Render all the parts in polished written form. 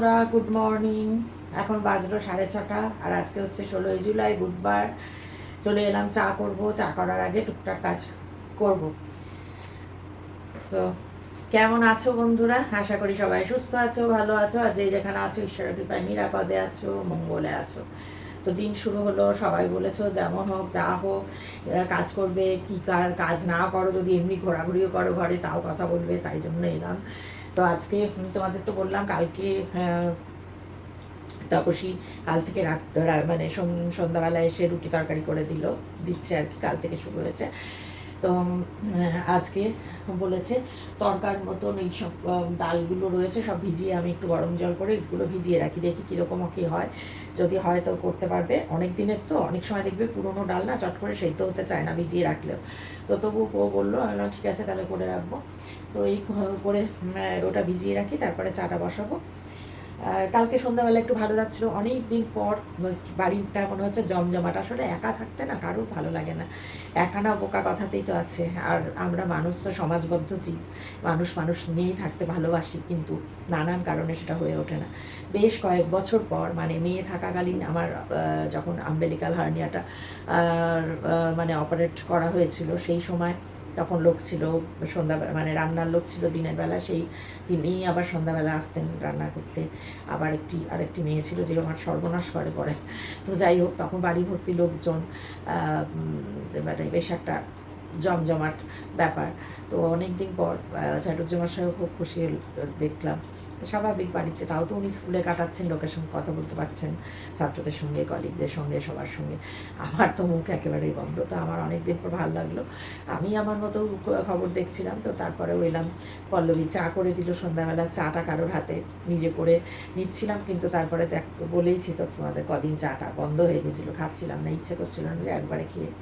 বন্ধুরা, good morning. এখন বাজলো 6:30 আর আজকে হচ্ছে 16ই জুলাই, বুধবার। চলে এলাম, চা করব। চা করার আগে টুকটাক কাজ করব। তো কেমন আছো বন্ধুরা? আশা করি সবাই সুস্থ আছো, ভালো আছো, আর যে যেখানে আছো ঈশ্বরের কৃপায় নিরাপদে আছো, মঙ্গলে আছো। তো দিন শুরু হলো, সবাই বলেছো যেমন হোক যা হোক কাজ করবে, কি কাজ না করো, যদি এমনি ঘোরাঘুরিও করো ঘরে তাও কথা বলবে, তাই জন্য এলাম। তো আজকে তোমাদের তো বললাম কালকে তাপসী কাল থেকে মানে সন্ধ্যাবেলা এসে রুটি তরকারি করে দিচ্ছে আর কি, কাল থেকে শুরু হয়েছে। তো আজকে বলেছে তরকার মতন এইসব ডালগুলো রয়েছে সব ভিজিয়ে, আমি একটু গরম জল করে এগুলো ভিজিয়ে রাখি, দেখি কীরকম কী হয়। যদি হয় তো করতে পারবে, অনেক দিনের তো, অনেক সময় দেখবে পুরোনো ডাল না চট করে সেদ্ধ হতে চায় না ভিজিয়ে রাখলেও। তো তবু ও বললো, আমি ঠিক আছে তাহলে করে রাখবো। তো এই করে ওটা ভিজিয়ে রাখি, তারপরে চাটা বসাবো। কালকে সন্ধ্যাবেলা একটু ভালো লাগছিলো, অনেক দিন পর বাড়িটা মনে হচ্ছে জমজমাট। আসলে একা থাকতে না কারোর ভালো লাগে না, একা না বোকা কথাতেই তো আছে। আর আমরা মানুষ তো সমাজবদ্ধ জীব, মানুষ নিয়েই থাকতে ভালোবাসি, কিন্তু নানান কারণে সেটা হয়ে ওঠে না। বেশ কয়েক বছর পর, মানে মেয়ে থাকাকালীন আমার যখন আম্বেলিকাল হার্নিয়াটা মানে অপারেট করা হয়েছিল, সেই সময় তখন লোক ছিল সন্ধ্যাবেলা, মানে রান্নার লোক ছিল দিনের বেলা, সেই তিনিই আবার সন্ধ্যাবেলা আসতেন রান্না করতে। আবার আরেকটি মেয়ে ছিল যে আমার সর্বনাশ করে পড়ে। তো যাই হোক, তখন বাড়ি ভর্তি লোকজন, মানে বেশ একটা জমজমাট ব্যাপার। তো অনেক দিন পর চাটুর্যমশাইও খুব খুশি দেখলাম, স্বাভাবিক বাড়িতে, তাও তো উনি স্কুলে কাটাচ্ছেন, লোকের সঙ্গে কথা বলতে পারছেন, ছাত্রদের সঙ্গে, কলিগদের সঙ্গে, সবার সঙ্গে। আমার তো মুখ একেবারেই বন্ধ। তো আমার অনেক দিন পর ভালো লাগলো। আমি আমার মতো খবর দেখছিলাম, তো তারপরেও এলাম। পল্লবী চা করে দিল সন্ধ্যাবেলা, চাটা কারোর হাতে নিজে করে নিচ্ছিলাম, কিন্তু তারপরে বলেইছি তো তোমাদের, কদিন চাটা বন্ধ হয়ে গেছিলো, খাচ্ছিলাম না, ইচ্ছে করছিল না যে একবারে খেয়ে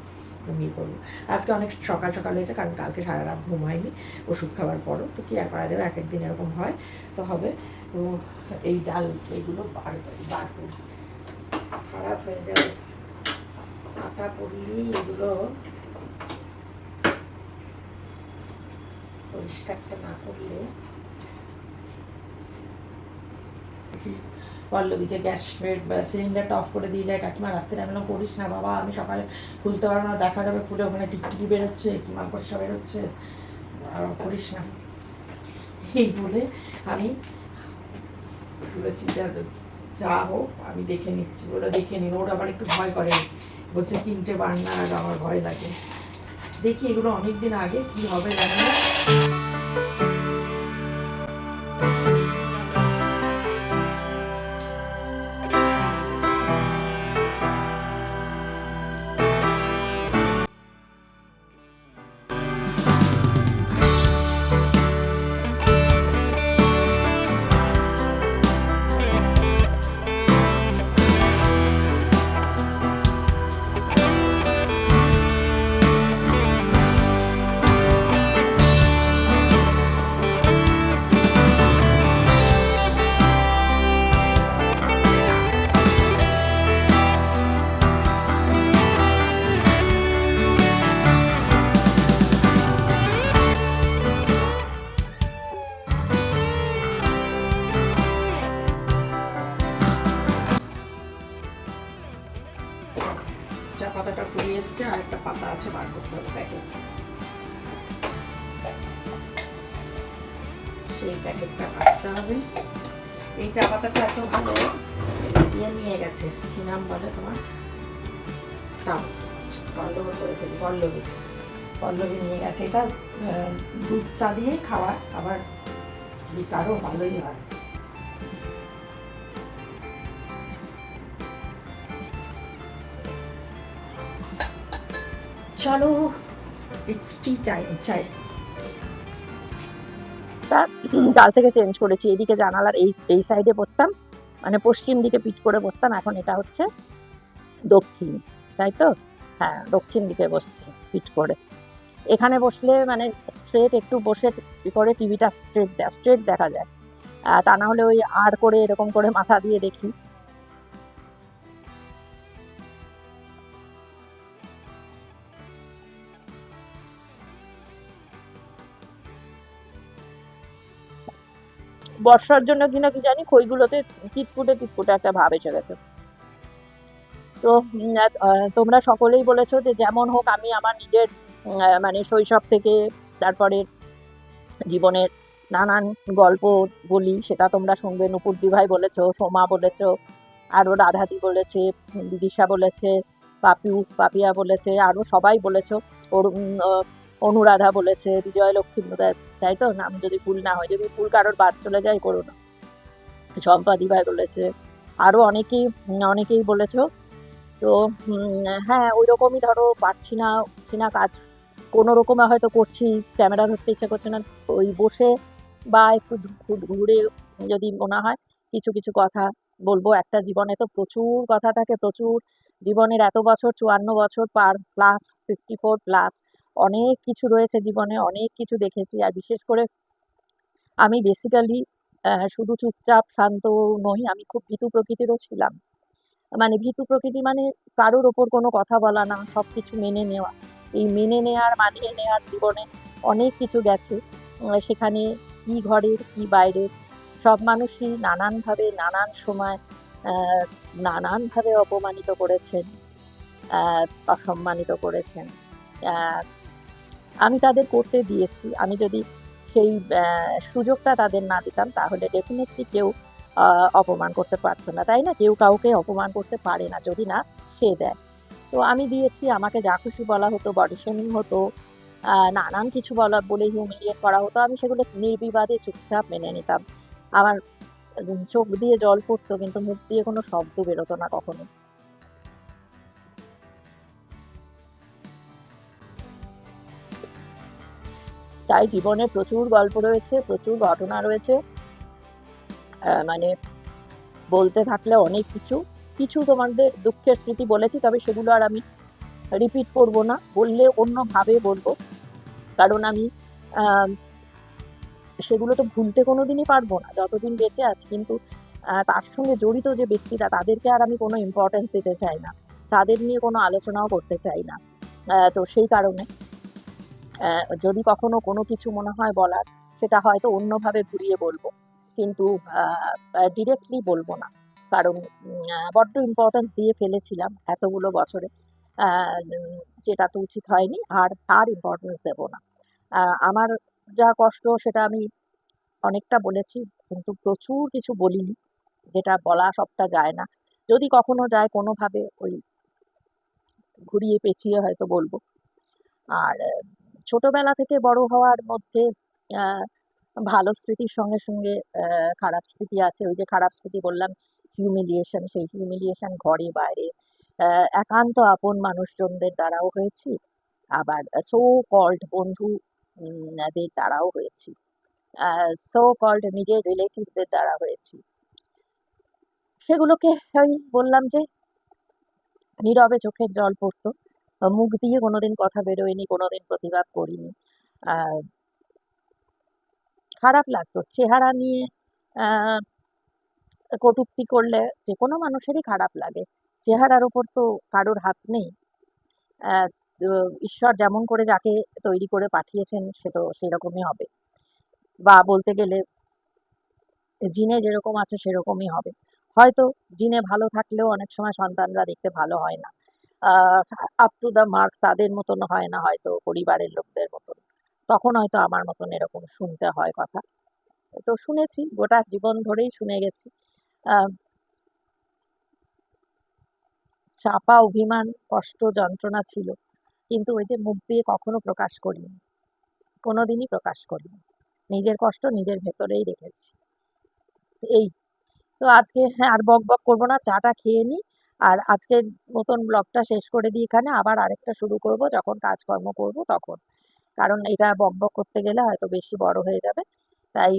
ঘুমিয়ে পড়বো। আজকে অনেক সকাল সকাল হয়েছে, কারণ কালকে সারা রাত ঘুম হয়নি ওষুধ খাওয়ার পরও। তো কী আর করা যাবে, এক একদিন এরকম হয়, তো হবে। তো এই ডাল এইগুলো বার করে খারাপ হয়ে যাবে, আটা পড়লেই এগুলো পরিষ্কারটা না করলে। পল্লবী যে গ্যাসের সিলিন্ডারটা অফ করে দিয়ে যায়, কাকিমা রাত্রে, আমি করিস না বাবা, আমি সকালে খুলতে পারবো না, দেখা যাবে খুলে ওখানে টিকটিকি বেরোচ্ছে, কি মাকড়সা বেরোচ্ছে, করিস না। এই বলে আমি বলেছি যা হোক আমি দেখে নিচ্ছি, বলে দেখে নিন। ওর আবার একটু ভয় করে, বলছে 3টে বার্নার, আর আমার ভয় লাগে। দেখি এগুলো অনেকদিন আগে, কি হবে জানি না। চা পাতাটা ফুরিয়ে এসছে, আর একটা পাতা আছে, বার করতে হবে প্যাকেট, সেই প্যাকেটটা কাটতে হবে। এই চা পাতাটা এত ভালো, ইয়ে নিয়ে গেছে, কি নাম বলে তোমার, তাও পল্লবী করে ফেলি, পল্লবী নিয়ে গেছে। এটা দুধ চা দিয়ে খাওয়া, আবার কারো ভালোই হয়। চলো, ইটস টি টাইম। চাই কাল থেকে চেঞ্জ করেছি, এদিকে জানালার এই সাইডে বসতাম, মানে পশ্চিম দিকে পিঠ করে বসতাম, এখন এটা হচ্ছে দক্ষিণ, তাই তো? হ্যাঁ, দক্ষিণ দিকে বসছি পিঠ করে। এখানে বসলে মানে স্ট্রেট একটু বসে করে টিভিটা স্ট্রেট দেখা যায়, তা না হলে ওই আর করে এরকম করে মাথা দিয়ে দেখি। বর্ষার জন্য কিনা কি জানি খইগুলোতে চিটপুটে চিটপুটে একটা ভাব এসে গেছে। তো তোমরা সকলেই বলেছো যে যেমন হোক আমি আমার নিজের মানে শৈশব থেকে তারপরে জীবনের নানান গল্প বলি, সেটা তোমরা শুনবে। নুপুর ভাই বলেছো, সোমা বলেছো, আরো রাধাদি বলেছে, বিদিশা বলেছে, পাপিয়া বলেছে, আরো সবাই বলেছো। অনুরাধা বলেছে, বিজয় লক্ষ্মী, তাই তো? নাম যদি ভুল না হয়, যদি ভুল কারোর বাদ চলে যায় করো না। সম্পাদি ভাই বলেছে, আরো অনেকেই বলেছো। তো হ্যাঁ, ওই রকমই ধরো, পারছি না কাজ কোনো রকমে হয়তো করছি, ক্যামেরা ধরতে ইচ্ছা করছে না, ওই বসে বা একটু ঘুরে যদি মনে হয় কিছু কিছু কথা বলবো। একটা জীবনে তো প্রচুর কথা থাকে, প্রচুর। জীবনের এত বছর, 54 বছর পার প্লাস, 54+, অনেক কিছু রয়েছে জীবনে, অনেক কিছু দেখেছি। আর বিশেষ করে আমি বেসিক্যালি শুধু চুপচাপ শান্ত নই, আমি খুব ভীতু প্রকৃতিরও ছিলাম। মানে ভীতু প্রকৃতি মানে কারোর ওপর কোনো কথা বলা না, সবকিছু মেনে নেওয়া। এই মেনে নেওয়ার, মানিয়ে নেওয়ার জীবনে অনেক কিছু গেছে। সেখানে কি ঘরের কি বাইরের সব মানুষই নানানভাবে নানান সময় আহ, নানানভাবে অপমানিত করেছেন, অসম্মানিত করেছেন। আহ, আমি তাদের করতে দিয়েছি। আমি যদি সেই সুযোগটা তাদের না দিতাম তাহলে ডেফিনেটলি কেউ অপমান করতে পারতো না, তাই না? কেউ কাউকে অপমান করতে পারে না যদি না সে দেয়। তো আমি দিয়েছি, আমাকে যা খুশি বলা হতো, বডি শেমিং হতো, নানান কিছু বলে হিউমিলিয়েট করা হতো, আমি সেগুলো নির্বিবাদে চুপচাপ মেনে নিতাম। আমার চোখ দিয়ে জল পড়তো কিন্তু মুখ দিয়ে কোনো শব্দ বেরোতো না কখনো। তাই জীবনে প্রচুর গল্প রয়েছে, প্রচুর ঘটনা রয়েছে। মানে বলতে থাকলে অনেক কিছু। কিছু তোমাদের দুঃখের স্মৃতি বলেছি, তবে সেগুলো আর আমি রিপিট করব না, বললে অন্যভাবে বলবো। কারণ আমি সেগুলো তো ভুলতে কোনোদিনই পারবো না যতদিন বেঁচে আছি। কিন্তু তার সঙ্গে জড়িত যে ব্যক্তিরা, তাদেরকে আর আমি কোনো ইম্পর্টেন্স দিতে চাই না, তাদের নিয়ে কোনো আলোচনাও করতে চাই না। তো সেই কারণে যদি কখনো কোনো কিছু মনে হয় বলার, সেটা হয়তো অন্যভাবে ঘুরিয়ে বলবো, কিন্তু ডিরেক্টলি বলবো না। কারণ বড্ড ইম্পর্টেন্স দিয়ে ফেলেছিলাম এতগুলো বছরে, যেটা তো উচিত হয়নি। আর ইম্পর্টেন্স দেবো না। আমার যা কষ্ট সেটা আমি অনেকটা বলেছি, কিন্তু প্রচুর কিছু বলিনি, যেটা বলা সবটা যায় না। যদি কখনো যায় কোনোভাবে ওই ঘুরিয়ে পেঁচিয়ে হয়তো বলবো। আর ছোটবেলা থেকে বড় হওয়ার মধ্যে আহ, ভালো স্মৃতির সঙ্গে সঙ্গে খারাপ স্মৃতি আছে। ওই যে খারাপ স্মৃতি বললাম, হিউমিলিয়েশন, সেই হিউমিলিয়েশন ঘরে বাইরে একান্ত আপন মানুষজনদের দ্বারাও হয়েছি, আবার সো কল্ড বন্ধু দের দ্বারাও হয়েছি, সো কল্ড নিজের রিলেটিভদের দ্বারা হয়েছি। সেগুলোকে ওই বললাম যে নীরবে চোখের জল পড়তো, মুখ দিয়ে কোনোদিন কথা বেরোয়নি, কোনোদিন প্রতিবাদ করিনি। আহ, খারাপ লাগতো চেহারা নিয়ে আহ, কটূক্তি করলে যে কোনো মানুষেরই খারাপ লাগে। চেহারার উপর তো কারোর হাত নেই। আহ, ঈশ্বর যেমন করে যাকে তৈরি করে পাঠিয়েছেন সে তো সেরকমই হবে, বা বলতে গেলে জিনে যেরকম আছে সেরকমই হবে। হয়তো জিনে ভালো থাকলেও অনেক সময় সন্তানরা দেখতে ভালো হয় না, আপ টু দ্য মার্ক তাদের মতন হয় না হয়তো পরিবারের লোকদের মতন। তখন হয়তো আমার মতন এরকম শুনতে হয় কথা। তো শুনেছি, গোটা জীবন ধরেই শুনে গেছি। আহ, চাপা অভিমান, কষ্ট, যন্ত্রণা ছিল, কিন্তু ওই যে মুখ দিয়ে কখনো প্রকাশ করিনি, কোনোদিনই প্রকাশ করিনি। নিজের কষ্ট নিজের ভেতরেই রেখেছি। এই তো আজকে, হ্যাঁ, আর বক বক করবো না, চাটা খেয়ে নিই। আর আজকের মতন ব্লগটা শেষ করে দিই এখানে, আবার আরেকটা শুরু করব যখন কাজকর্ম করব তখন। কারণ এটা বক বক করতে গেলে হয়তো বেশি বড় হয়ে যাবে। তাই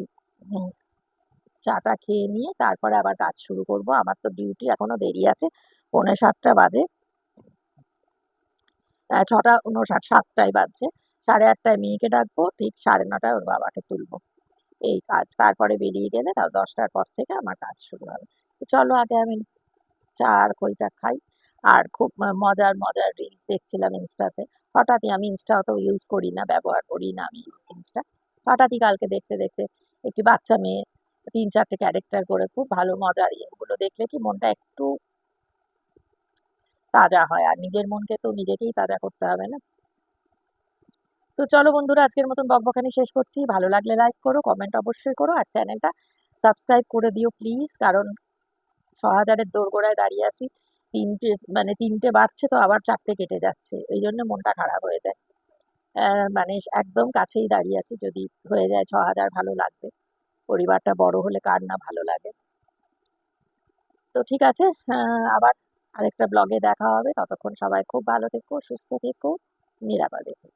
চাটা খেয়ে নিয়ে তারপরে আবার কাজ শুরু করব। আমার তো ডিউটি এখনো দেরি আছে, 6:45 বাজে, 6:59, 7টায় বাজছে। 8:30টায় মেয়েকে ডাকবো, ঠিক 9:30টায় ওর বাবাকে তুলবো। এই কাজ, তারপরে বেরিয়ে গেলে তার 10টার পর থেকে আমার কাজ শুরু হবে। তো চলো আগে আমি চা আর খইটা খাই। আর খুব মজার মজার রিলস দেখছিলাম ইনস্টাতে। হঠাৎই, আমি ইনস্টা অত ইউজ করি না, ব্যবহার করি না আমি ইনস্টা। হঠাৎই কালকে দেখতে দেখতে একটি বাচ্চা মেয়ে 3-4টে ক্যারেক্টার করে খুব ভালো মজার এগুলো দেখলে কি মনটা একটু তাজা হয়, আর নিজের মনকে তো নিজেকেই তাজা করতে হবে না? তো চলো বন্ধুরা, আজকের মতন বকবকানি শেষ করছি। ভালো লাগলে লাইক করো, কমেন্ট অবশ্যই করো, আর চ্যানেলটা সাবস্ক্রাইব করে দিও প্লিজ, কারণ ৬,০০০-এর দোরগোড়ায় দাঁড়িয়ে আছি। ৩টে বাজছে তো আবার ৪টে কেটে যাচ্ছে, এই জন্য মনটা খারাপ হয়ে যায়। মানে একদম কাছেই দাঁড়িয়ে আছি, যদি হয়ে যায় ৬,০০০ ভালো লাগবে। পরিবারটা বড় হলে কার না ভালো লাগে। তো ঠিক আছে, আবার আরেকটা ব্লগে দেখা হবে। ততক্ষণ সবাই খুব ভালো থেকো, সুস্থ থেকো, নিরাপদে থেকো।